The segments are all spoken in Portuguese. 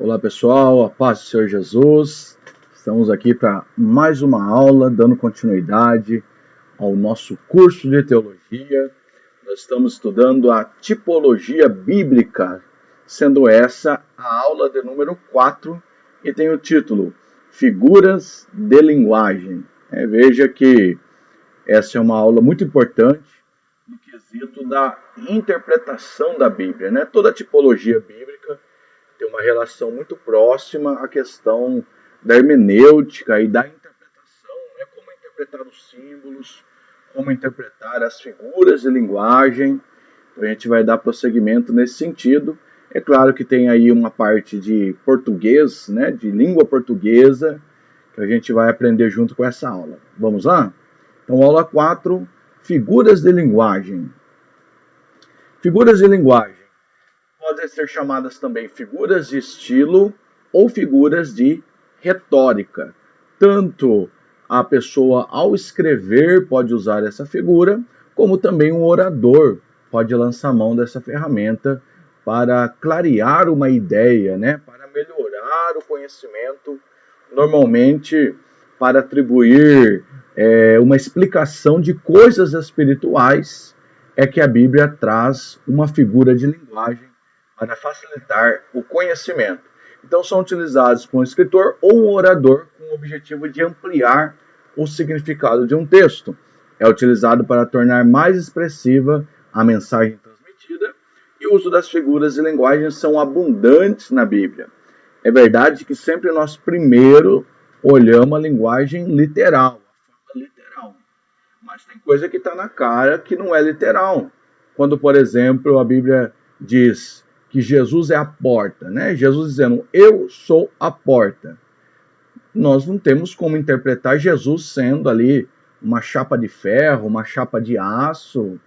Olá pessoal, a paz do Senhor Jesus. Estamos aqui para mais uma aula, dando continuidade ao nosso curso de teologia. Nós estamos estudando a tipologia bíblica, sendo essa a aula de número 4 e tem o título Figuras de Linguagem. Veja que essa é uma aula muito importante no quesito da interpretação da Bíblia, né? Toda a tipologia bíblica tem uma relação muito próxima à questão da hermenêutica e da interpretação, né? Como interpretar os símbolos, como interpretar as figuras de linguagem. Então a gente vai dar prosseguimento nesse sentido. É claro que tem aí uma parte de português, né? De língua portuguesa, que a gente vai aprender junto com essa aula. Vamos lá? Então, aula 4, figuras de linguagem. Figuras de linguagem podem ser chamadas também figuras de estilo ou figuras de retórica. Tanto a pessoa, ao escrever, pode usar essa figura, como também um orador pode lançar mão dessa ferramenta para clarear uma ideia, né? Para melhorar o conhecimento, normalmente para atribuir uma explicação de coisas espirituais, é que a Bíblia traz uma figura de linguagem para facilitar o conhecimento. Então são utilizados por um escritor ou um orador com o objetivo de ampliar o significado de um texto. É utilizado para tornar mais expressiva a mensagem transmitida e o uso das figuras de linguagem são abundantes na Bíblia. É verdade que sempre nós primeiro olhamos a linguagem literal, a forma literal. Mas tem coisa que está na cara que não é literal. Quando, por exemplo, a Bíblia diz que Jesus é a porta, né? Jesus dizendo, eu sou a porta. Nós não temos como interpretar Jesus sendo ali uma chapa de ferro, uma chapa de aço.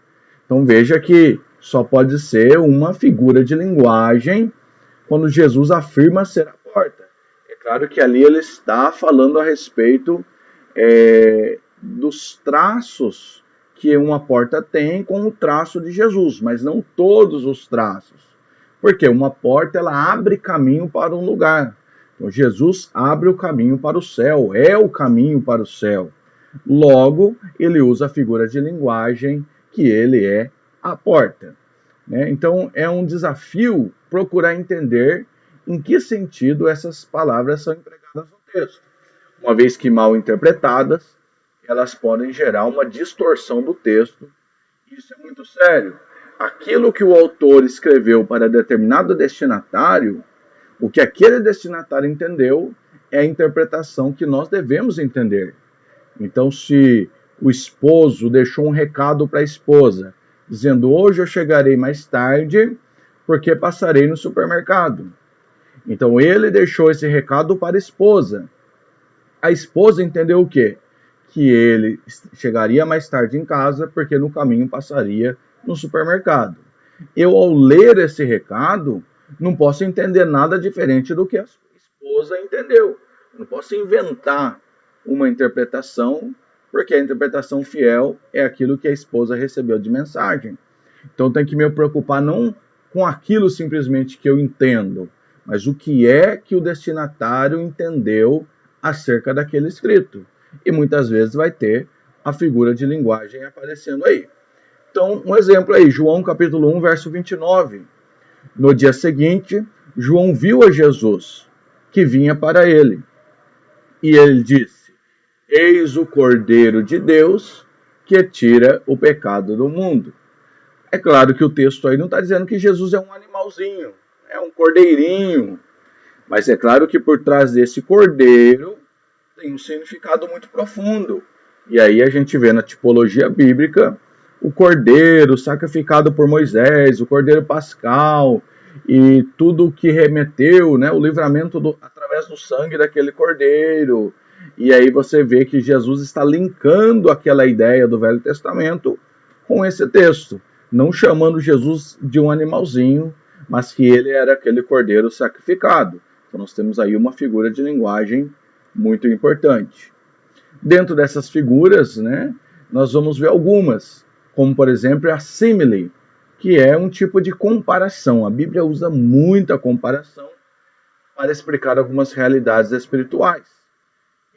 Então veja que só pode ser uma figura de linguagem quando Jesus afirma ser a porta. É claro que ali ele está falando a respeito dos traços que uma porta tem com o traço de Jesus, mas não todos os traços. Porque uma porta ela abre caminho para um lugar. Então Jesus abre o caminho para o céu, é o caminho para o céu. Logo, ele usa a figura de linguagem que ele é a porta. Então é um desafio procurar entender em que sentido essas palavras são empregadas no texto. Uma vez que mal interpretadas, elas podem gerar uma distorção do texto. Isso é muito sério. Aquilo que o autor escreveu para determinado destinatário, o que aquele destinatário entendeu, é a interpretação que nós devemos entender. Então, se o esposo deixou um recado para a esposa, dizendo, hoje eu chegarei mais tarde, porque passarei no supermercado. Então, ele deixou esse recado para a esposa. A esposa entendeu o quê? Que ele chegaria mais tarde em casa, porque no caminho passaria no supermercado. Eu, ao ler esse recado, não posso entender nada diferente do que a esposa entendeu. Não posso inventar uma interpretação, porque a interpretação fiel é aquilo que a esposa recebeu de mensagem. Então tem que me preocupar não com aquilo simplesmente que eu entendo, mas o que é que o destinatário entendeu acerca daquele escrito. E muitas vezes vai ter a figura de linguagem aparecendo aí. Então, um exemplo aí, João capítulo 1, verso 29. No dia seguinte, João viu a Jesus, que vinha para ele. E ele disse, eis o Cordeiro de Deus, que tira o pecado do mundo. É claro que o texto aí não está dizendo que Jesus é um animalzinho, é um cordeirinho. Mas é claro que por trás desse cordeiro tem um significado muito profundo. E aí a gente vê na tipologia bíblica o cordeiro sacrificado por Moisés, o cordeiro pascal e tudo o que remeteu, né, o livramento através do sangue daquele cordeiro. E aí você vê que Jesus está linkando aquela ideia do Velho Testamento com esse texto, não chamando Jesus de um animalzinho, mas que ele era aquele cordeiro sacrificado. Então nós temos aí uma figura de linguagem muito importante. Dentro dessas figuras, né, nós vamos ver algumas, como por exemplo a símile, que é um tipo de comparação. A Bíblia usa muita comparação para explicar algumas realidades espirituais.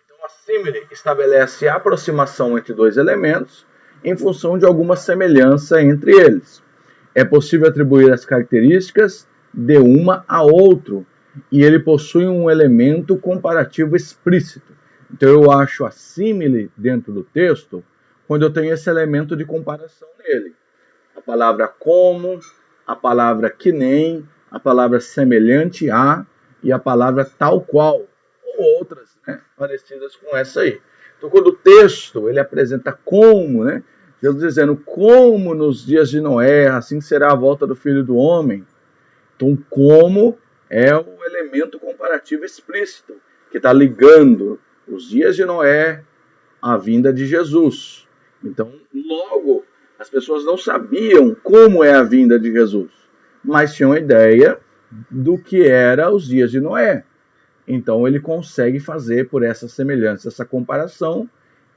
Então, a símile estabelece a aproximação entre dois elementos em função de alguma semelhança entre eles. É possível atribuir as características de uma a outro, e ele possui um elemento comparativo explícito. Então eu acho a símile dentro do texto quando eu tenho esse elemento de comparação nele. A palavra como, a palavra que nem, a palavra semelhante a e a palavra tal qual, ou outras, né, parecidas com essa aí. Então quando o texto ele apresenta como, né, Jesus dizendo como nos dias de Noé, assim será a volta do Filho do Homem. Então como é o elemento comparativo explícito que está ligando os dias de Noé à vinda de Jesus. Então, logo, as pessoas não sabiam como é a vinda de Jesus, mas tinham a ideia do que era os dias de Noé. Então, ele consegue fazer, por essa semelhança, essa comparação,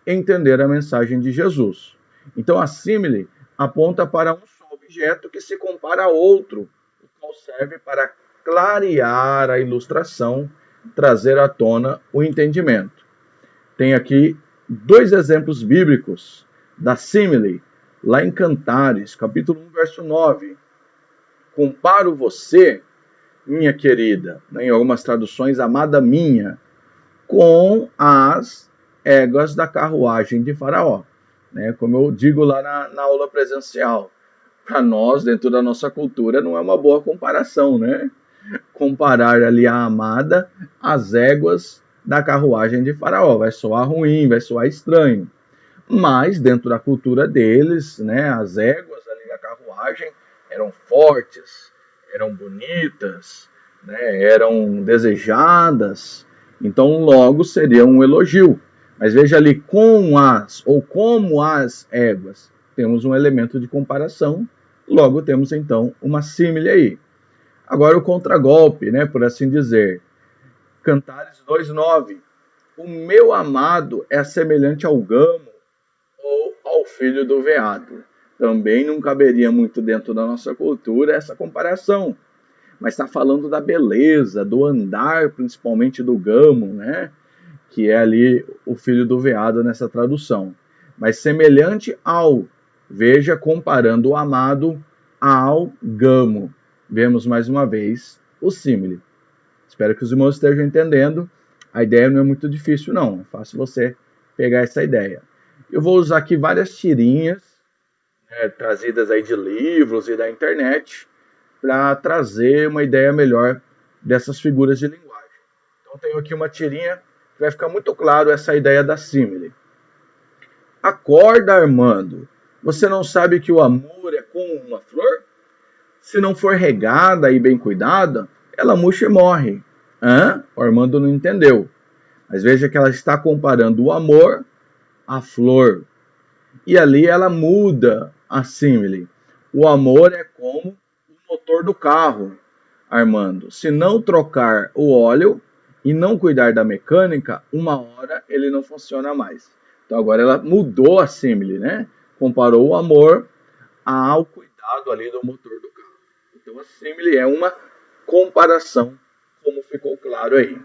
entender a mensagem de Jesus. Então, a símile aponta para um só objeto que se compara a outro, o qual serve para clarear a ilustração, trazer à tona o entendimento. Tem aqui dois exemplos bíblicos da símile, lá em Cantares, capítulo 1, verso 9. Comparo você, minha querida, em algumas traduções, amada minha, com as éguas da carruagem de Faraó. Como eu digo lá na aula presencial, para nós, dentro da nossa cultura, não é uma boa comparação, né? Comparar ali a amada às éguas da carruagem de Faraó. Vai soar ruim, vai soar estranho. Mas, dentro da cultura deles, né, as éguas ali da carruagem eram fortes, eram bonitas, né, eram desejadas. Então, logo seria um elogio. Mas veja ali, com as, ou como as éguas, temos um elemento de comparação. Logo temos, então, uma símile aí. Agora o contragolpe, né, por assim dizer. Cantares 2:9. O meu amado é semelhante ao gamo ou ao filho do veado. Também não caberia muito dentro da nossa cultura essa comparação. Mas está falando da beleza, do andar, principalmente do gamo, né? Que é ali o filho do veado nessa tradução. Mas semelhante ao, veja, comparando o amado ao gamo. Vemos mais uma vez o símile. Espero que os irmãos estejam entendendo. A ideia não é muito difícil, não. É fácil você pegar essa ideia. Eu vou usar aqui várias tirinhas, trazidas aí de livros e da internet, para trazer uma ideia melhor dessas figuras de linguagem. Então, tenho aqui uma tirinha que vai ficar muito claro essa ideia da símile. Acorda, Armando. Você não sabe que o amor é como uma flor? Se não for regada e bem cuidada, ela murcha e morre. O Armando não entendeu. Mas veja que ela está comparando o amor à flor. E ali ela muda a símile. O amor é como o motor do carro, Armando. Se não trocar o óleo e não cuidar da mecânica, uma hora ele não funciona mais. Então agora ela mudou a símile, né? Comparou o amor ao cuidado ali do motor do carro. Então a símile é uma comparação, como ficou claro aí.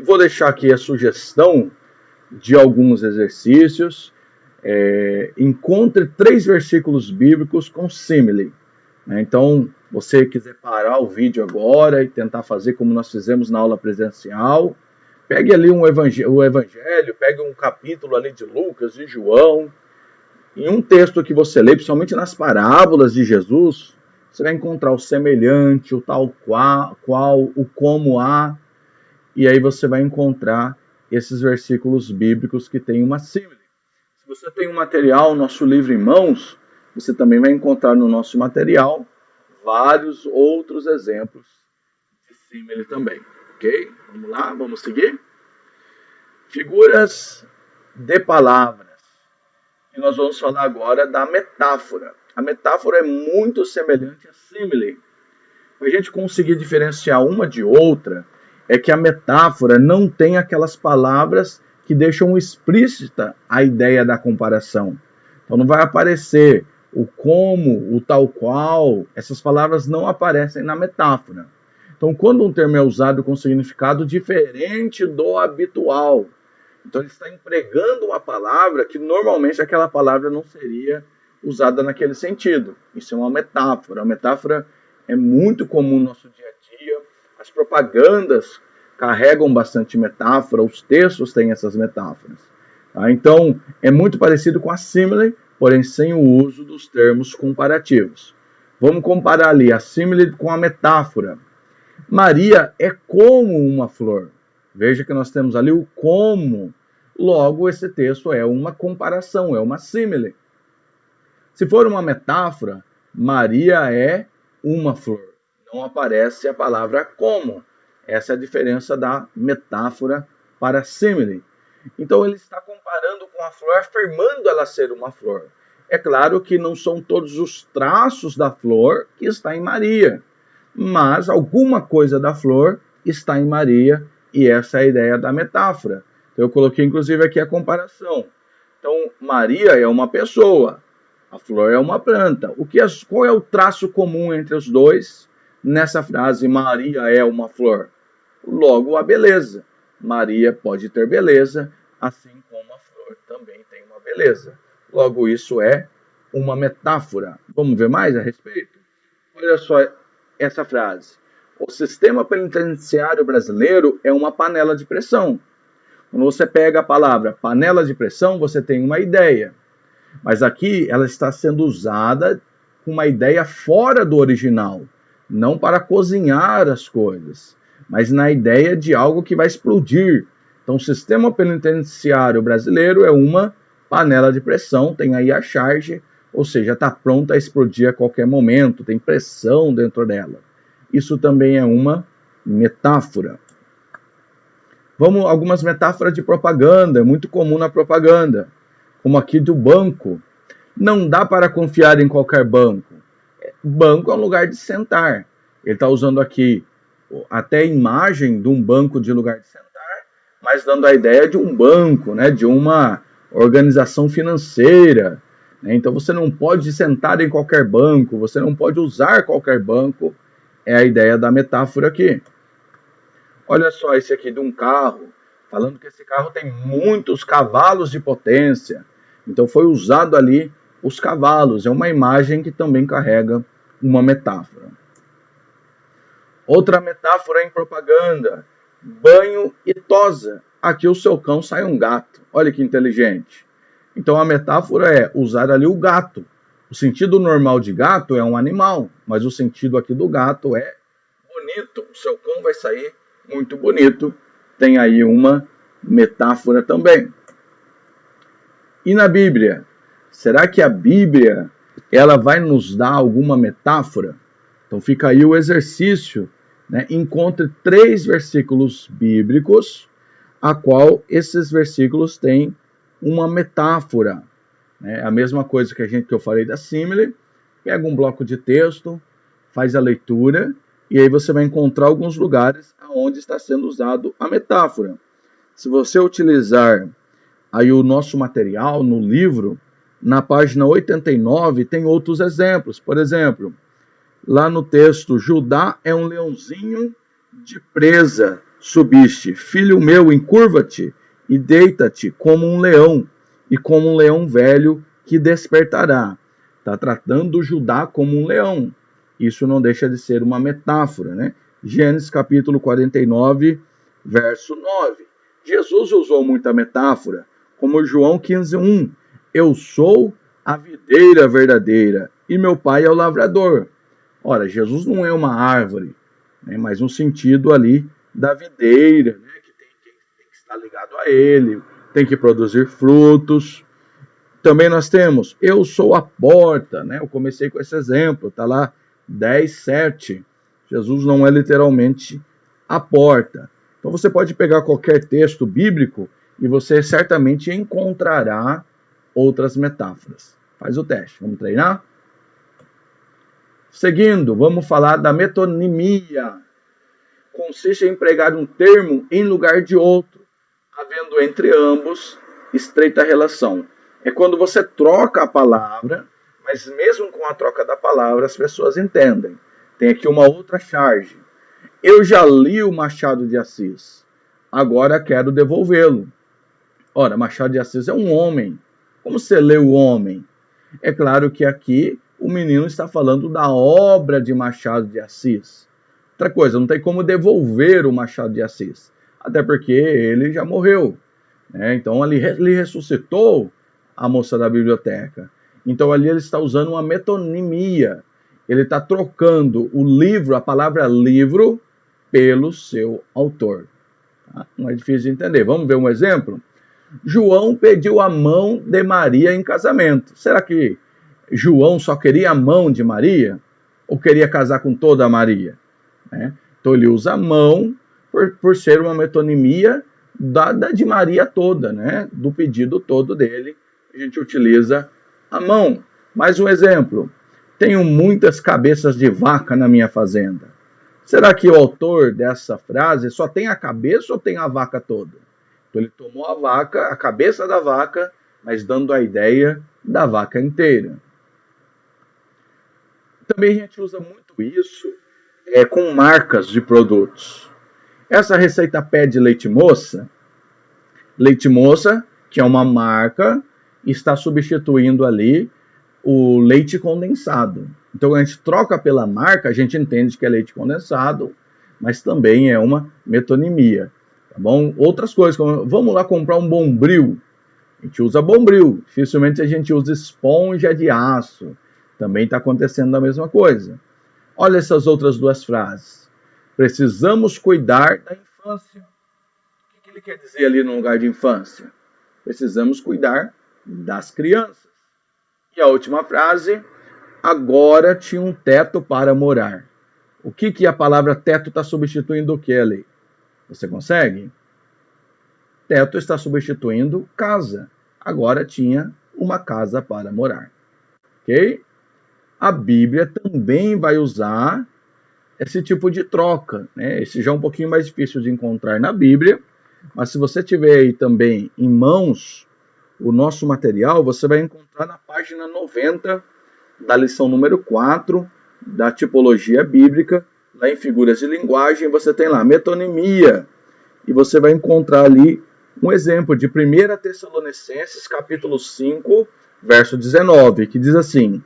Vou deixar aqui a sugestão de alguns exercícios. Encontre 3 versículos bíblicos com símile. Então, você quiser parar o vídeo agora e tentar fazer como nós fizemos na aula presencial, pegue ali o evangelho, pegue um capítulo ali de Lucas, de João, em um texto que você lê, principalmente nas parábolas de Jesus, você vai encontrar o semelhante, o tal qual, o como há, e aí você vai encontrar esses versículos bíblicos que têm uma símile. Se você tem um material, nosso livro em mãos, você também vai encontrar no nosso material vários outros exemplos de símile também. Ok? Vamos lá, vamos seguir? Figuras de palavras. E nós vamos falar agora da metáfora. A metáfora é muito semelhante à símile. Para a gente conseguir diferenciar uma de outra, é que a metáfora não tem aquelas palavras que deixam explícita a ideia da comparação. Então não vai aparecer o como, o tal qual, essas palavras não aparecem na metáfora. Então, quando um termo é usado com significado diferente do habitual, então ele está empregando uma palavra que normalmente aquela palavra não seria usada naquele sentido. Isso é uma metáfora. A metáfora é muito comum no nosso dia a dia. As propagandas carregam bastante metáfora, os textos têm essas metáforas. Tá? Então, é muito parecido com a símile, porém sem o uso dos termos comparativos. Vamos comparar ali a símile com a metáfora. Maria é como uma flor. Veja que nós temos ali o como. Logo, esse texto é uma comparação, é uma símile. Se for uma metáfora, Maria é uma flor. Não aparece a palavra como. Essa é a diferença da metáfora para a símile. Então, ele está comparando com a flor, afirmando ela ser uma flor. É claro que não são todos os traços da flor que está em Maria, mas alguma coisa da flor está em Maria, e essa é a ideia da metáfora. Eu coloquei inclusive aqui a comparação. Então, Maria é uma pessoa, a flor é uma planta. Qual é o traço comum entre os dois nessa frase Maria é uma flor? Logo, a beleza. Maria pode ter beleza, assim como a flor também tem uma beleza. Logo, isso é uma metáfora. Vamos ver mais a respeito? Olha só essa frase. O sistema penitenciário brasileiro é uma panela de pressão. Quando você pega a palavra panela de pressão, você tem uma ideia. Mas aqui ela está sendo usada com uma ideia fora do original. Não para cozinhar as coisas, mas na ideia de algo que vai explodir. Então, o sistema penitenciário brasileiro é uma panela de pressão, tem aí a charge, ou seja, está pronta a explodir a qualquer momento, tem pressão dentro dela. Isso também é uma metáfora. Vamos algumas metáforas de propaganda, é muito comum na propaganda, como aqui do banco. Não dá para confiar em qualquer banco. Banco é um lugar de sentar. Ele está usando aqui até a imagem de um banco de lugar de sentar, mas dando a ideia de um banco, né, de uma organização financeira. Então você não pode sentar em qualquer banco, você não pode usar qualquer banco. É a ideia da metáfora aqui. Olha só esse aqui de um carro, falando que esse carro tem muitos cavalos de potência. Então foi usado ali os cavalos. É uma imagem que também carrega uma metáfora. Outra metáfora em propaganda. Banho e tosa. Aqui o seu cão sai um gato. Olha que inteligente. Então a metáfora é usar ali o gato. O sentido normal de gato é um animal, mas o sentido aqui do gato é bonito. O seu cão vai sair muito bonito. Tem aí uma metáfora também. E na Bíblia? Será que a Bíblia ela vai nos dar alguma metáfora? Então fica aí o exercício, né? Encontre 3 versículos bíblicos, a qual esses versículos têm uma metáfora. Né? A mesma coisa que eu falei da símile. Pega um bloco de texto, faz a leitura, e aí você vai encontrar alguns lugares onde está sendo usado a metáfora. Se você utilizar aí o nosso material no livro, na página 89 tem outros exemplos. Por exemplo, lá no texto, Judá é um leãozinho de presa, subiste. Filho meu, encurva-te e deita-te como um leão, e como um leão velho que despertará. Está tratando Judá como um leão. Isso não deixa de ser uma metáfora, né? Gênesis capítulo 49, verso 9. Jesus usou muita metáfora, como João 15:1. Eu sou a videira verdadeira e meu pai é o lavrador. Ora, Jesus não é uma árvore, né, mas um sentido ali da videira, né, que tem que estar ligado a ele, tem que produzir frutos. Também nós temos, eu sou a porta, né? Eu comecei com esse exemplo, está lá 10:7. Jesus não é literalmente a porta. Então você pode pegar qualquer texto bíblico e você certamente encontrará outras metáforas. Faz o teste, vamos treinar? Seguindo, vamos falar da metonimia. Consiste em empregar um termo em lugar de outro, havendo entre ambos estreita relação. É quando você troca a palavra, mas mesmo com a troca da palavra, as pessoas entendem. Tem aqui uma outra charge. Eu já li o Machado de Assis, agora quero devolvê-lo. Ora, Machado de Assis é um homem. Como você lê o homem? É claro que aqui o menino está falando da obra de Machado de Assis. Outra coisa, não tem como devolver o Machado de Assis, até porque ele já morreu. Né? Então ali ele ressuscitou a moça da biblioteca. Então ali ele está usando uma metonimia. Ele está trocando o livro, a palavra livro, pelo seu autor. Tá? Não é difícil de entender. Vamos ver um exemplo? João pediu a mão de Maria em casamento. Será que João só queria a mão de Maria? Ou queria casar com toda a Maria? Né? Então ele usa a mão por ser uma metonimia da de Maria toda, né? Do pedido todo dele. A gente utiliza a mão. Mais um exemplo. Tenho muitas cabeças de vaca na minha fazenda. Será que o autor dessa frase só tem a cabeça ou tem a vaca toda? Então ele tomou a vaca, a cabeça da vaca, mas dando a ideia da vaca inteira. Também a gente usa muito isso com marcas de produtos. Essa receita pede leite moça, que é uma marca, está substituindo ali o leite condensado. Então a gente troca pela marca, a gente entende que é leite condensado, mas também é uma metonimia. Tá bom? Outras coisas, como vamos lá comprar um Bombril. A gente usa Bombril, dificilmente a gente usa esponja de aço. Também está acontecendo a mesma coisa. Olha essas outras duas frases. Precisamos cuidar da infância. O que ele quer dizer ali no lugar de infância? Precisamos cuidar das crianças. E a última frase, agora tinha um teto para morar. O que a palavra teto está substituindo o que ali? Você consegue? Teto está substituindo casa. Agora tinha uma casa para morar. Ok? A Bíblia também vai usar esse tipo de troca. Né? Esse já é um pouquinho mais difícil de encontrar na Bíblia, mas se você tiver aí também em mãos o nosso material, você vai encontrar na página 90 da lição número 4 da tipologia bíblica, lá em figuras de linguagem, você tem lá metonimia, e você vai encontrar ali um exemplo de 1 Tessalonicenses, capítulo 5, verso 19, que diz assim: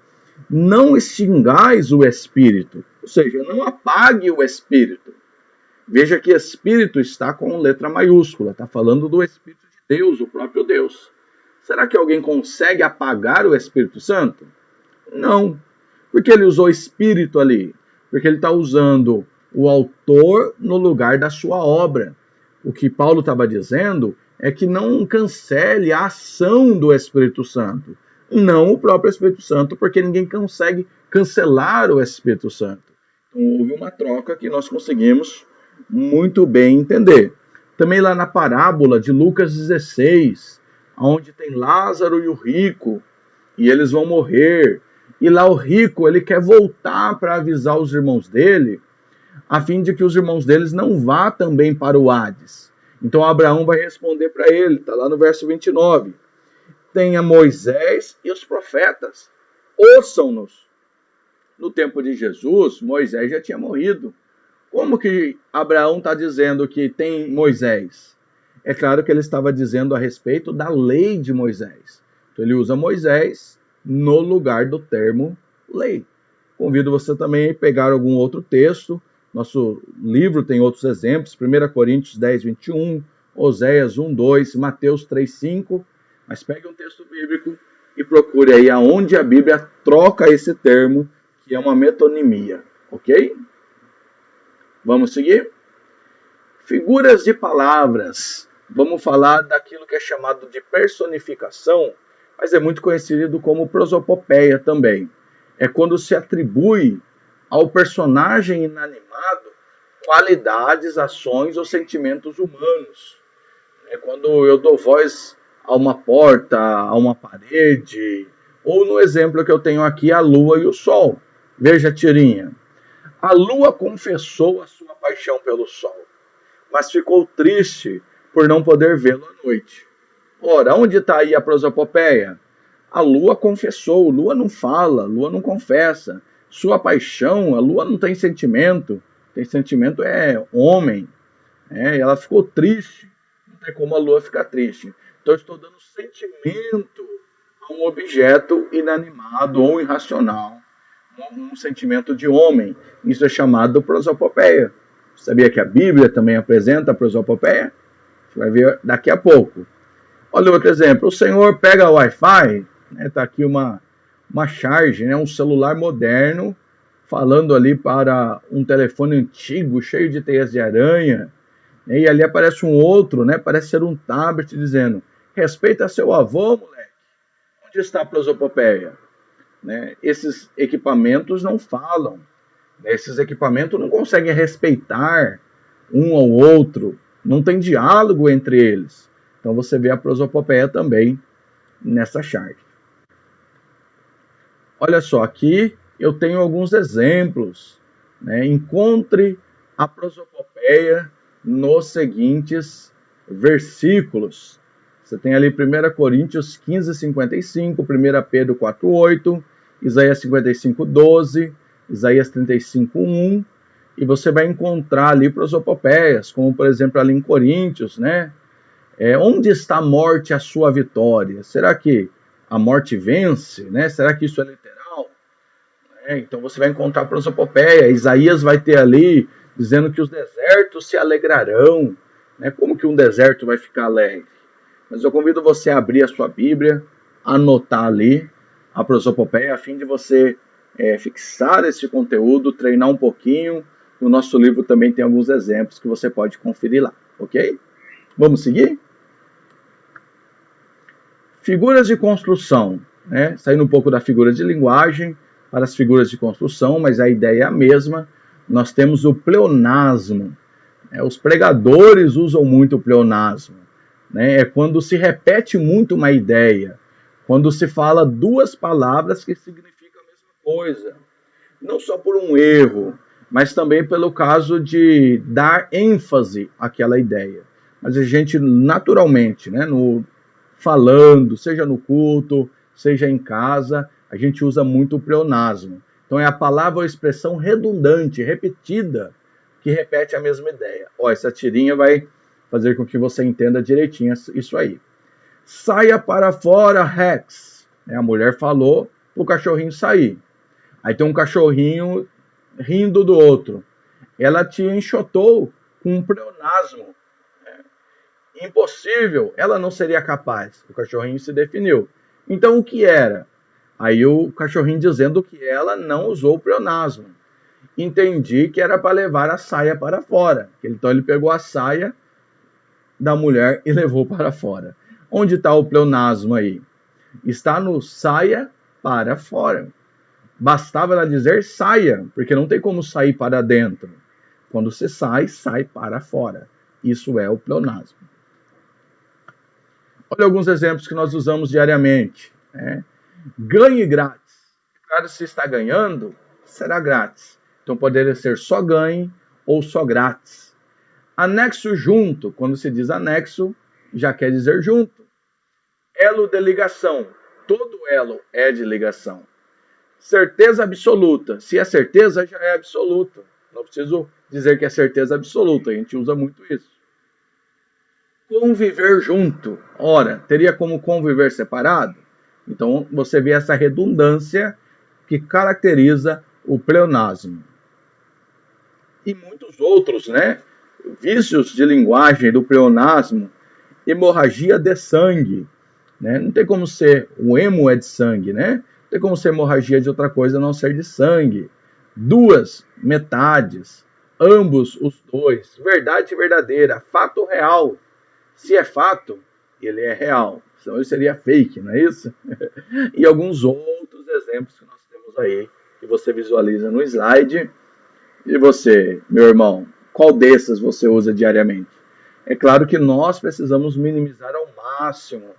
não extingais o Espírito, ou seja, não apague o Espírito. Veja que Espírito está com letra maiúscula, está falando do Espírito de Deus, o próprio Deus. Será que alguém consegue apagar o Espírito Santo? Não. Porque ele usou Espírito ali? Porque ele está usando o autor no lugar da sua obra. O que Paulo estava dizendo é que não cancele a ação do Espírito Santo. Não o próprio Espírito Santo, porque ninguém consegue cancelar o Espírito Santo. Então houve uma troca que nós conseguimos muito bem entender. Também lá na parábola de Lucas 16, onde tem Lázaro e o rico, e eles vão morrer. E lá o rico, ele quer voltar para avisar os irmãos dele, a fim de que os irmãos deles não vá também para o Hades. Então Abraão vai responder para ele, está lá no verso 29. Tenha Moisés e os profetas, ouçam-nos. No tempo de Jesus, Moisés já tinha morrido. Como que Abraão está dizendo que tem Moisés? É claro que ele estava dizendo a respeito da lei de Moisés. Então ele usa Moisés no lugar do termo lei. Convido você também a pegar algum outro texto. Nosso livro tem outros exemplos. 1 Coríntios 10, 21, Oséias 1, 2, Mateus 3, 5. Mas pegue um texto bíblico e procure aí aonde a Bíblia troca esse termo, que é uma metonimia. Ok? Vamos seguir? Figuras de palavras. Vamos falar daquilo que é chamado de personificação, mas é muito conhecido como prosopopeia também. É quando se atribui ao personagem inanimado qualidades, ações ou sentimentos humanos. É quando eu dou voz a uma porta, a uma parede, ou no exemplo que eu tenho aqui, a lua e o sol. Veja a tirinha. A lua confessou a sua paixão pelo sol, mas ficou triste por não poder vê-lo à noite. Ora, onde está aí a prosopopeia? A lua confessou, a lua não fala, a lua não confessa. Sua paixão, a lua não tem sentimento. Tem sentimento é homem. E ela ficou triste. Não tem como a lua ficar triste. Então eu estou dando sentimento a um objeto inanimado ou irracional. Um sentimento de homem. Isso é chamado prosopopeia. Sabia que a Bíblia também apresenta a prosopopeia? Você vai ver daqui a pouco. Olha outro exemplo. O senhor pega o Wi-Fi, tá aqui uma charge, um celular moderno, falando ali para um telefone antigo, cheio de teias de aranha, e ali aparece um outro, parece ser um tablet, dizendo: respeita seu avô, moleque. Onde está a prosopopeia? Esses equipamentos não falam. Esses equipamentos não conseguem respeitar um ao outro. Não tem diálogo entre eles. Então você vê a prosopopeia também nessa charge. Olha só, aqui eu tenho alguns exemplos. Encontre a prosopopeia nos seguintes versículos. Você tem ali 1 Coríntios 15, 55, 1 Pedro 4, 8, Isaías 55, 12, Isaías 35, 1, e você vai encontrar ali prosopopeias, como por exemplo ali em Coríntios, onde está a morte, a sua vitória? Será que a morte vence? Será que isso é literal? Então você vai encontrar prosopopeia. Isaías vai ter ali dizendo que os desertos se alegrarão. Como que um deserto vai ficar alegre? Mas eu convido você a abrir a sua Bíblia, anotar ali a prosopopeia, a fim de você fixar esse conteúdo, treinar um pouquinho. No nosso livro também tem alguns exemplos que você pode conferir lá, ok? Vamos seguir? Figuras de construção, saindo um pouco da figura de linguagem para as figuras de construção, mas a ideia é a mesma. Nós temos o pleonasmo. Os pregadores usam muito o pleonasmo. É quando se repete muito uma ideia, quando se fala duas palavras que significam a mesma coisa. Não só por um erro, mas também pelo caso de dar ênfase àquela ideia. Mas a gente naturalmente, falando, seja no culto, seja em casa, a gente usa muito o pleonasmo. Então é a palavra ou expressão redundante, repetida, que repete a mesma ideia. Essa tirinha vai fazer com que você entenda direitinho isso aí. Saia para fora, Rex. A mulher falou para o cachorrinho sair. Aí tem um cachorrinho rindo do outro. Ela te enxotou com um pleonasmo. Impossível, ela não seria capaz. O cachorrinho se definiu. Então o que era? Aí o cachorrinho dizendo que ela não usou o pleonasmo. Entendi que era para levar a saia para fora. Então ele pegou a saia da mulher e levou para fora. Onde está o pleonasmo aí? Está no saia para fora. Bastava ela dizer saia, porque não tem como sair para dentro. Quando você sai, sai para fora. Isso é o pleonasmo. Olha alguns exemplos que nós usamos diariamente. Ganhe grátis. Claro, se está ganhando, será grátis. Então poderia ser só ganhe ou só grátis. Anexo junto. Quando se diz anexo, já quer dizer junto. Elo de ligação. Todo elo é de ligação. Certeza absoluta. Se é certeza, já é absoluta. Não preciso dizer que é certeza absoluta. A gente usa muito isso. Conviver junto. Ora, teria como conviver separado? Então, você vê essa redundância que caracteriza o pleonasmo. E muitos outros, vícios de linguagem do pleonasmo. Hemorragia de sangue. Não tem como ser, o hemo é de sangue, Não tem como ser hemorragia de outra coisa a não ser de sangue. Duas metades. Ambos os dois. Verdade verdadeira. Fato real. Se é fato, ele é real. Senão ele seria fake, não é isso? E alguns outros exemplos que nós temos aí, que você visualiza no slide. E você, meu irmão, qual desses você usa diariamente? É claro que nós precisamos minimizar ao máximo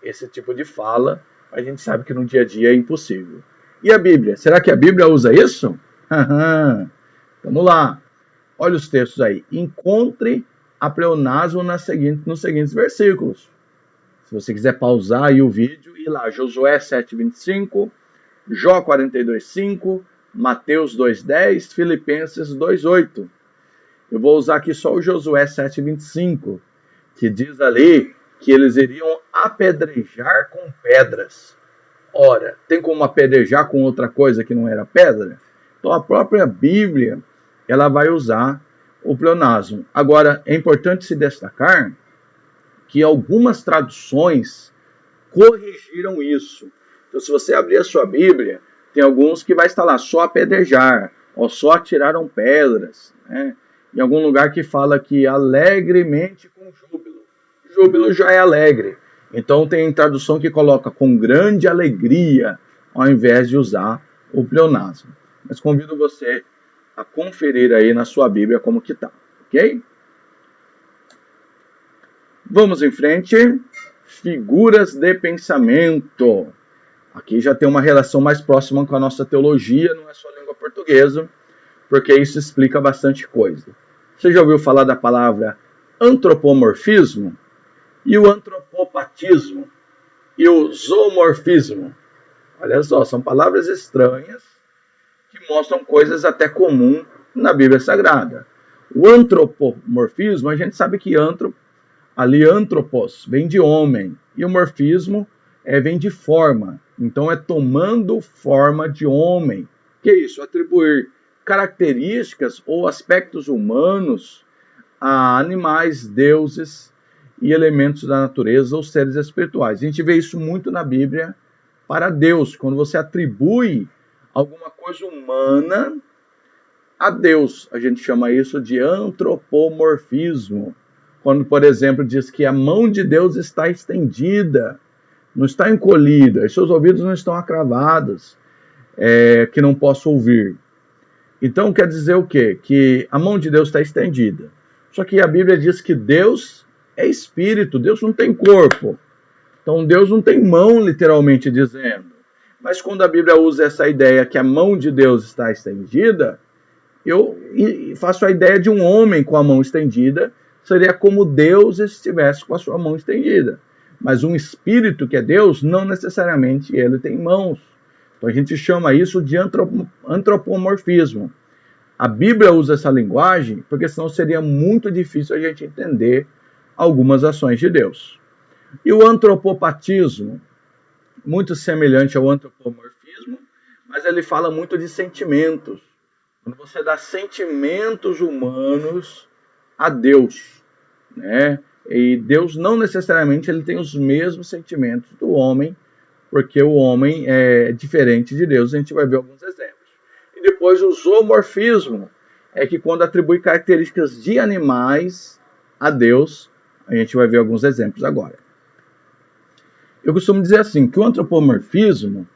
esse tipo de fala. A gente sabe que no dia a dia é impossível. E a Bíblia? Será que a Bíblia usa isso? Vamos lá. Olha os textos aí. Encontre a pleonasmo nos seguintes versículos. Se você quiser pausar aí o vídeo e ir lá, Josué 7:25, Jó 42:5, Mateus 2,10, Filipenses 2,8. Eu vou usar aqui só o Josué 7,25, que diz ali que eles iriam apedrejar com pedras. Ora, tem como apedrejar com outra coisa que não era pedra? Então a própria Bíblia, ela vai usar o pleonasmo. Agora, é importante se destacar que algumas traduções corrigiram isso. Então, se você abrir a sua Bíblia, tem alguns que vai estar lá, só apedrejar, ou só atiraram pedras, né? Em algum lugar que fala que alegremente com júbilo. Júbilo já é alegre. Então tem tradução que coloca com grande alegria, ao invés de usar o pleonasmo. Mas convido você a conferir aí na sua Bíblia como que tá, ok? Vamos em frente. Figuras de pensamento. Aqui já tem uma relação mais próxima com a nossa teologia, não é só língua portuguesa, porque isso explica bastante coisa. Você já ouviu falar da palavra antropomorfismo? E o antropopatismo? E o zoomorfismo? Olha só, são palavras estranhas que mostram coisas até comuns na Bíblia Sagrada. O antropomorfismo, a gente sabe que ali antropos vem de homem, e o morfismo vem de forma. Então é tomando forma de homem. Que é isso? Atribuir características ou aspectos humanos a animais, deuses e elementos da natureza ou seres espirituais. A gente vê isso muito na Bíblia para Deus, quando você atribui alguma coisa humana a Deus. A gente chama isso de antropomorfismo. Quando, por exemplo, diz que a mão de Deus está estendida, não está encolhida, e seus ouvidos não estão acravados, que não posso ouvir. Então quer dizer o quê? Que a mão de Deus está estendida. Só que a Bíblia diz que Deus é espírito, Deus não tem corpo. Então Deus não tem mão, literalmente dizendo. Mas quando a Bíblia usa essa ideia que a mão de Deus está estendida, eu faço a ideia de um homem com a mão estendida, seria como Deus estivesse com a sua mão estendida. Mas um espírito que é Deus, não necessariamente ele tem mãos. Então a gente chama isso de antropomorfismo. A Bíblia usa essa linguagem porque senão seria muito difícil a gente entender algumas ações de Deus. E o antropopatismo, muito semelhante ao antropomorfismo, mas ele fala muito de sentimentos. Quando você dá sentimentos humanos a Deus, né? E Deus não necessariamente ele tem os mesmos sentimentos do homem, porque o homem é diferente de Deus. A gente vai ver alguns exemplos. E depois o zoomorfismo, é que quando atribui características de animais a Deus, a gente vai ver alguns exemplos agora. Eu costumo dizer assim, que o antropomorfismo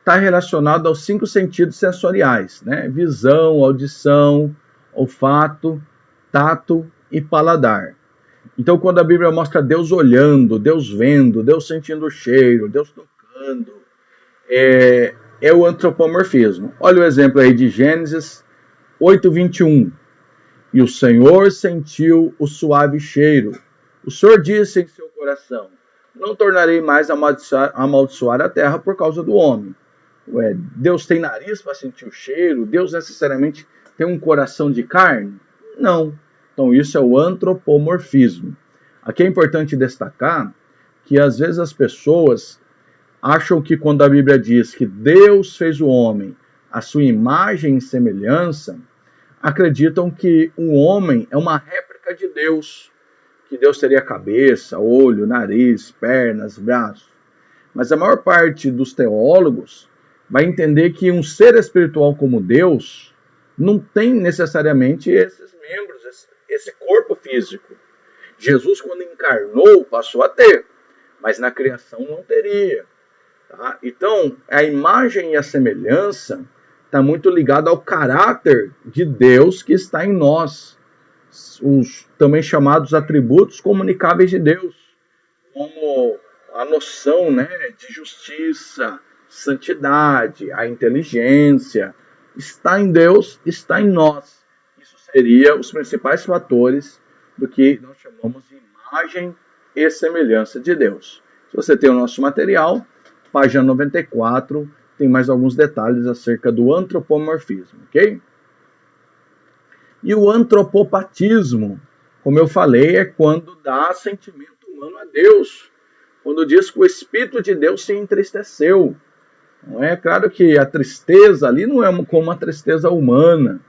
está relacionado aos 5 sentidos sensoriais, né? Visão, audição, olfato, tato e paladar. Então, quando a Bíblia mostra Deus olhando, Deus vendo, Deus sentindo o cheiro, Deus tocando, é o antropomorfismo. Olha o exemplo aí de Gênesis 8:21. E o Senhor sentiu o suave cheiro. O Senhor disse em seu coração, não tornarei mais a amaldiçoar a terra por causa do homem. Deus tem nariz para sentir o cheiro? Deus necessariamente tem um coração de carne? Não. Então isso é o antropomorfismo. Aqui é importante destacar que às vezes as pessoas acham que quando a Bíblia diz que Deus fez o homem à sua imagem e semelhança, acreditam que o homem é uma réplica de Deus, que Deus teria cabeça, olho, nariz, pernas, braços. Mas a maior parte dos teólogos vai entender que um ser espiritual como Deus não tem necessariamente esses membros, esse corpo físico. Jesus, quando encarnou, passou a ter, mas na criação não teria. Tá? Então, a imagem e a semelhança está muito ligada ao caráter de Deus que está em nós. Os também chamados atributos comunicáveis de Deus, como a noção, né, de justiça, santidade, a inteligência, está em Deus, está em nós. Isso seria os principais fatores do que nós chamamos de imagem e semelhança de Deus. Se você tem o nosso material, página 94, tem mais alguns detalhes acerca do antropomorfismo, ok? E o antropopatismo, como eu falei, é quando dá sentimento humano a Deus, quando diz que o Espírito de Deus se entristeceu. Não é claro que a tristeza ali não é como uma tristeza humana.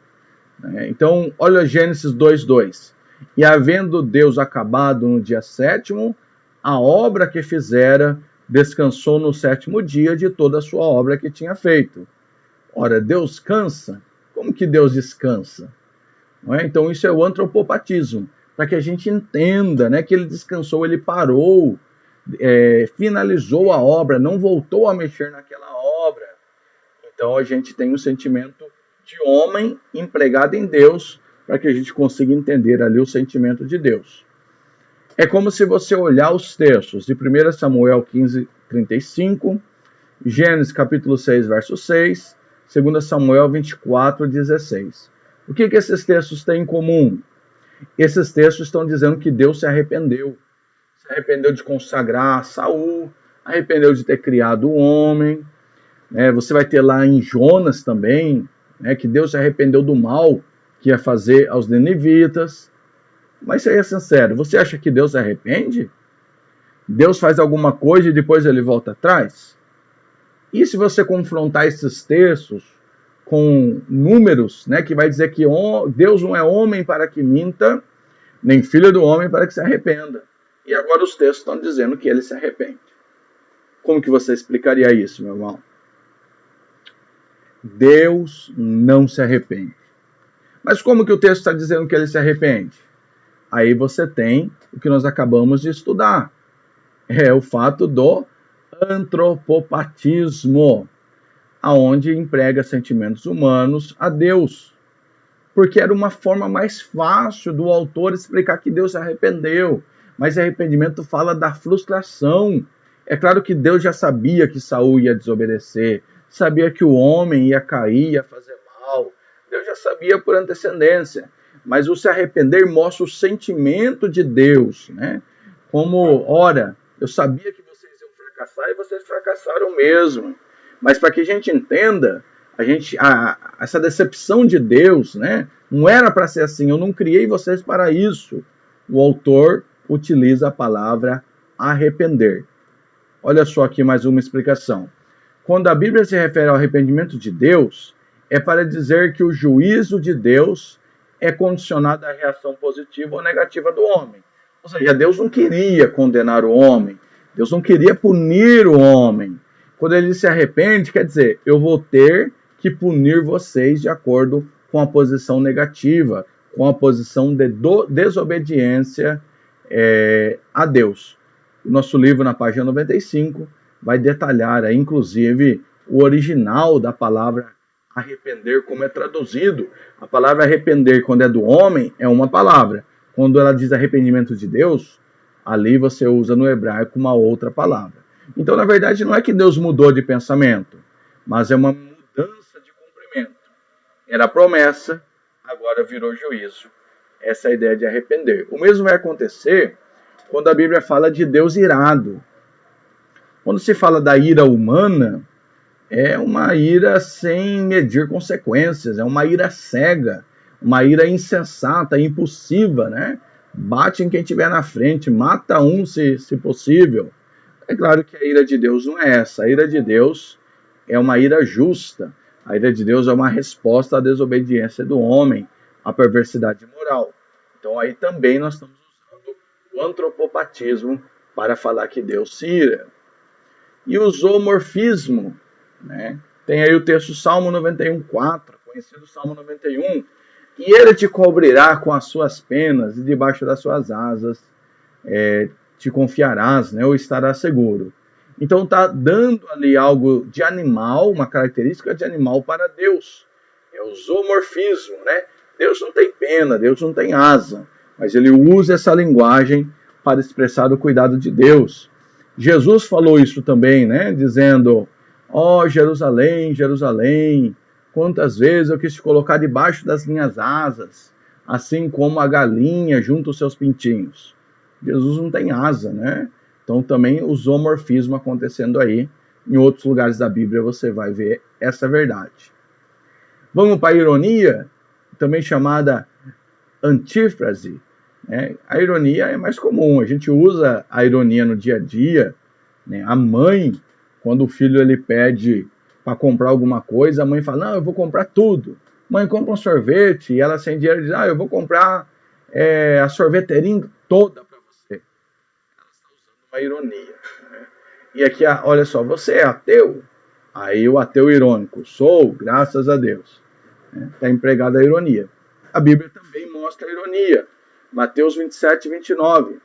Né? Então, olha Gênesis 2:2. E havendo Deus acabado no dia sétimo, a obra que fizera, descansou no sétimo dia de toda a sua obra que tinha feito. Ora, Deus cansa? Como que Deus descansa? Não é? Então, isso é o antropopatismo, para que a gente entenda, né, que ele descansou, ele parou, finalizou a obra, não voltou a mexer naquela obra. Então, a gente tem um sentimento de homem empregado em Deus, para que a gente consiga entender ali o sentimento de Deus. É como se você olhar os textos de 1 Samuel 15:35, Gênesis capítulo 6, verso 6, 2 Samuel 24:16. O que esses textos têm em comum? Esses textos estão dizendo que Deus se arrependeu. Se arrependeu de consagrar Saul, arrependeu de ter criado o homem. Você vai ter lá em Jonas também, que Deus se arrependeu do mal que ia fazer aos ninivitas. Mas seja sincero, você acha que Deus se arrepende? Deus faz alguma coisa e depois ele volta atrás? E se você confrontar esses textos com números, que vai dizer que Deus não é homem para que minta, nem filho do homem para que se arrependa. E agora os textos estão dizendo que ele se arrepende. Como que você explicaria isso, meu irmão? Deus não se arrepende. Mas como que o texto está dizendo que ele se arrepende? Aí você tem o que nós acabamos de estudar. É o fato do antropopatismo, aonde emprega sentimentos humanos a Deus. Porque era uma forma mais fácil do autor explicar que Deus se arrependeu. Mas arrependimento fala da frustração. É claro que Deus já sabia que Saul ia desobedecer, sabia que o homem ia cair, ia fazer mal. Deus já sabia por antecedência. Mas o se arrepender mostra o sentimento de Deus, né? Como, ora, eu sabia que vocês iam fracassar e vocês fracassaram mesmo. Mas para que a gente entenda, essa decepção de Deus, né? Não era para ser assim, eu não criei vocês para isso. O autor utiliza a palavra arrepender. Olha só aqui mais uma explicação. Quando a Bíblia se refere ao arrependimento de Deus, é para dizer que o juízo de Deus é condicionado à reação positiva ou negativa do homem. Ou seja, Deus não queria condenar o homem, Deus não queria punir o homem. Quando ele se arrepende, quer dizer, eu vou ter que punir vocês de acordo com a posição negativa, com a posição de desobediência a Deus. O nosso livro, na página 95, vai detalhar, inclusive, o original da palavra arrepender, como é traduzido. A palavra arrepender, quando é do homem, é uma palavra. Quando ela diz arrependimento de Deus, ali você usa no hebraico uma outra palavra. Então, na verdade, não é que Deus mudou de pensamento, mas é uma mudança de cumprimento. Era promessa, agora virou juízo. Essa é a ideia de arrepender. O mesmo vai acontecer quando a Bíblia fala de Deus irado. Quando se fala da ira humana, é uma ira sem medir consequências, é uma ira cega, uma ira insensata, impulsiva, né? Bate em quem estiver na frente, mata um se possível. É claro que a ira de Deus não é essa. A ira de Deus é uma ira justa. A ira de Deus é uma resposta à desobediência do homem, à perversidade moral. Então aí também nós estamos usando o antropopatismo para falar que Deus se ira. E o zoomorfismo, né? Tem aí o texto Salmo 91:4, conhecido Salmo 91. E ele te cobrirá com as suas penas e debaixo das suas asas te confiarás, né? Ou estarás seguro. Então está dando ali algo de animal, uma característica de animal para Deus. É o zoomorfismo, né? Deus não tem pena, Deus não tem asa, mas ele usa essa linguagem para expressar o cuidado de Deus. Jesus falou isso também, né? Dizendo: ó Jerusalém, Jerusalém, quantas vezes eu quis te colocar debaixo das minhas asas, assim como a galinha junto aos seus pintinhos. Jesus não tem asa, né? Então também o zoomorfismo acontecendo aí Em outros lugares da Bíblia você vai ver essa verdade. Vamos para a ironia, também chamada antífrase. A ironia é mais comum, a gente usa a ironia no dia a dia. A mãe, quando o filho ele pede para comprar alguma coisa, a mãe fala, não, eu vou comprar tudo. Mãe, compra um sorvete, e ela sem dinheiro diz, eu vou comprar a sorveteria toda para você. Ela está usando uma ironia. E aqui, olha só, você é ateu? Aí o ateu irônico, sou, graças a Deus. Está empregada a ironia. A Bíblia também mostra a ironia. Mateus 27, 29.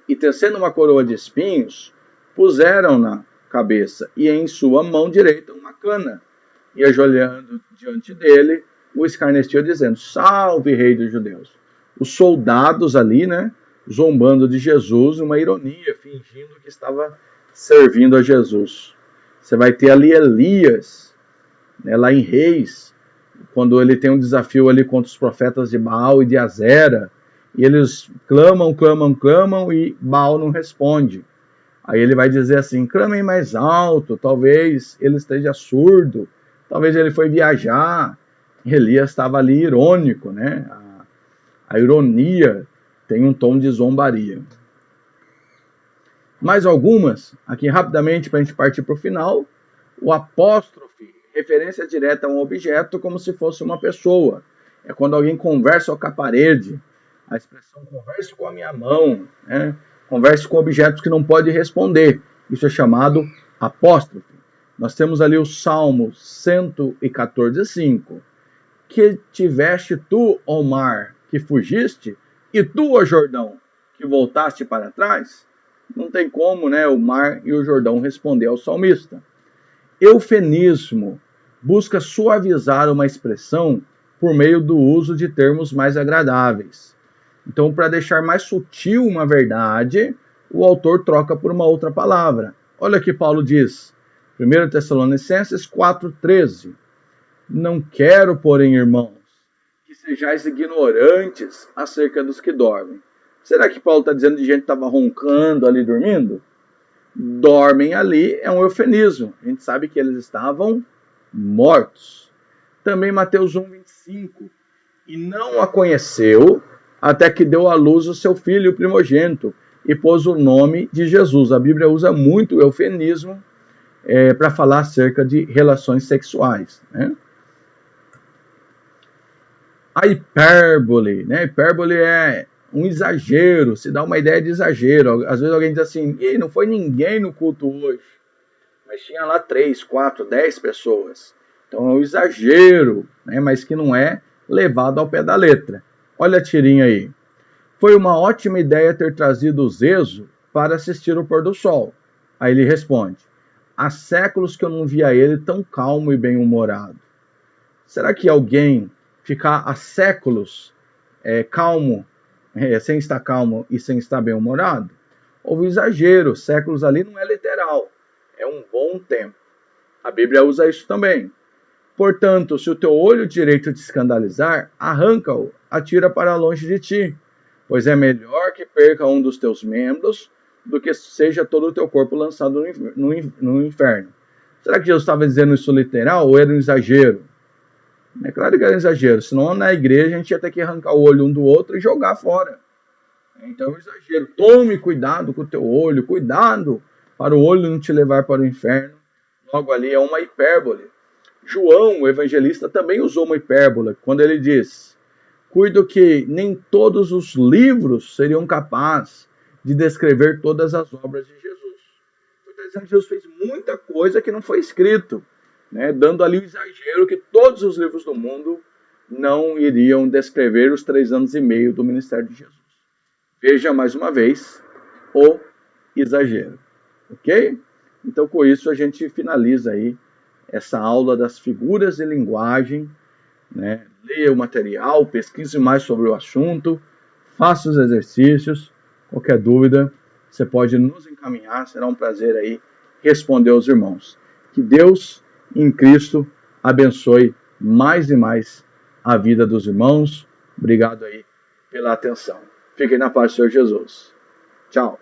E tecendo uma coroa de espinhos, puseram na cabeça, e em sua mão direita uma cana. E ajoelhando diante dele, o escarneciam, dizendo, salve, rei dos judeus. Os soldados ali, zombando de Jesus, uma ironia, fingindo que estava servindo a Jesus. Você vai ter ali Elias, lá em Reis, quando ele tem um desafio ali contra os profetas de Baal e de Azera, e eles clamam, e Baal não responde. Aí ele vai dizer assim, clamem mais alto, talvez ele esteja surdo, talvez ele foi viajar. Elias estava ali irônico, A ironia tem um tom de zombaria. Mais algumas, aqui rapidamente para a gente partir para o final. O apóstrofe, referência direta a um objeto como se fosse uma pessoa. É quando alguém conversa com a parede. A expressão converse com a minha mão, converse com objetos que não pode responder. Isso é chamado apóstrofe. Nós temos ali o Salmo 114:5. Que tiveste tu, ó mar, que fugiste, e tu, ó Jordão, que voltaste para trás? Não tem como, o mar e o Jordão responder ao salmista. Eufemismo busca suavizar uma expressão por meio do uso de termos mais agradáveis. Então, para deixar mais sutil uma verdade, o autor troca por uma outra palavra. Olha o que Paulo diz, 1 Tessalonicenses 4:13. Não quero, porém, irmãos, que sejais ignorantes acerca dos que dormem. Será que Paulo está dizendo de gente que estava roncando ali, dormindo? Dormem ali é um eufemismo. A gente sabe que eles estavam mortos. Também Mateus 1:25. E não a conheceu até que deu à luz o seu filho primogênito e pôs o nome de Jesus. A Bíblia usa muito o eufemismo para falar acerca de relações sexuais. A hipérbole. Hipérbole é um exagero, se dá uma ideia de exagero. Às vezes alguém diz assim, não foi ninguém no culto hoje, mas tinha lá 3, 4, 10 pessoas. Então é um exagero, mas que não é levado ao pé da letra. Olha a tirinha aí. Foi uma ótima ideia ter trazido o Zezo para assistir o pôr do sol. Aí ele responde, há séculos que eu não via ele tão calmo e bem-humorado. Será que alguém ficar há séculos calmo, sem estar calmo e sem estar bem-humorado? Houve exagero, séculos ali não é literal, é um bom tempo. A Bíblia usa isso também. Portanto, se o teu olho direito te escandalizar, arranca-o, atira para longe de ti, pois é melhor que perca um dos teus membros do que seja todo o teu corpo lançado no inferno. Será que Jesus estava dizendo isso literal ou era um exagero? É claro que era um exagero, senão na igreja a gente ia ter que arrancar o olho um do outro e jogar fora. Então é um exagero. Tome cuidado com o teu olho, cuidado para o olho não te levar para o inferno. Logo ali é uma hipérbole. João, o evangelista, também usou uma hipérbole quando ele diz, cuido que nem todos os livros seriam capazes de descrever todas as obras de Jesus. Está dizendo que Jesus fez muita coisa que não foi escrito, dando ali o exagero que todos os livros do mundo não iriam descrever os 3 anos e meio do ministério de Jesus. Veja mais uma vez o exagero, ok? Então com isso a gente finaliza aí essa aula das figuras de linguagem, Leia o material, pesquise mais sobre o assunto, faça os exercícios, qualquer dúvida você pode nos encaminhar, será um prazer aí responder aos irmãos. Que Deus em Cristo abençoe mais e mais a vida dos irmãos. Obrigado aí pela atenção. Fiquem na paz do Senhor Jesus. Tchau.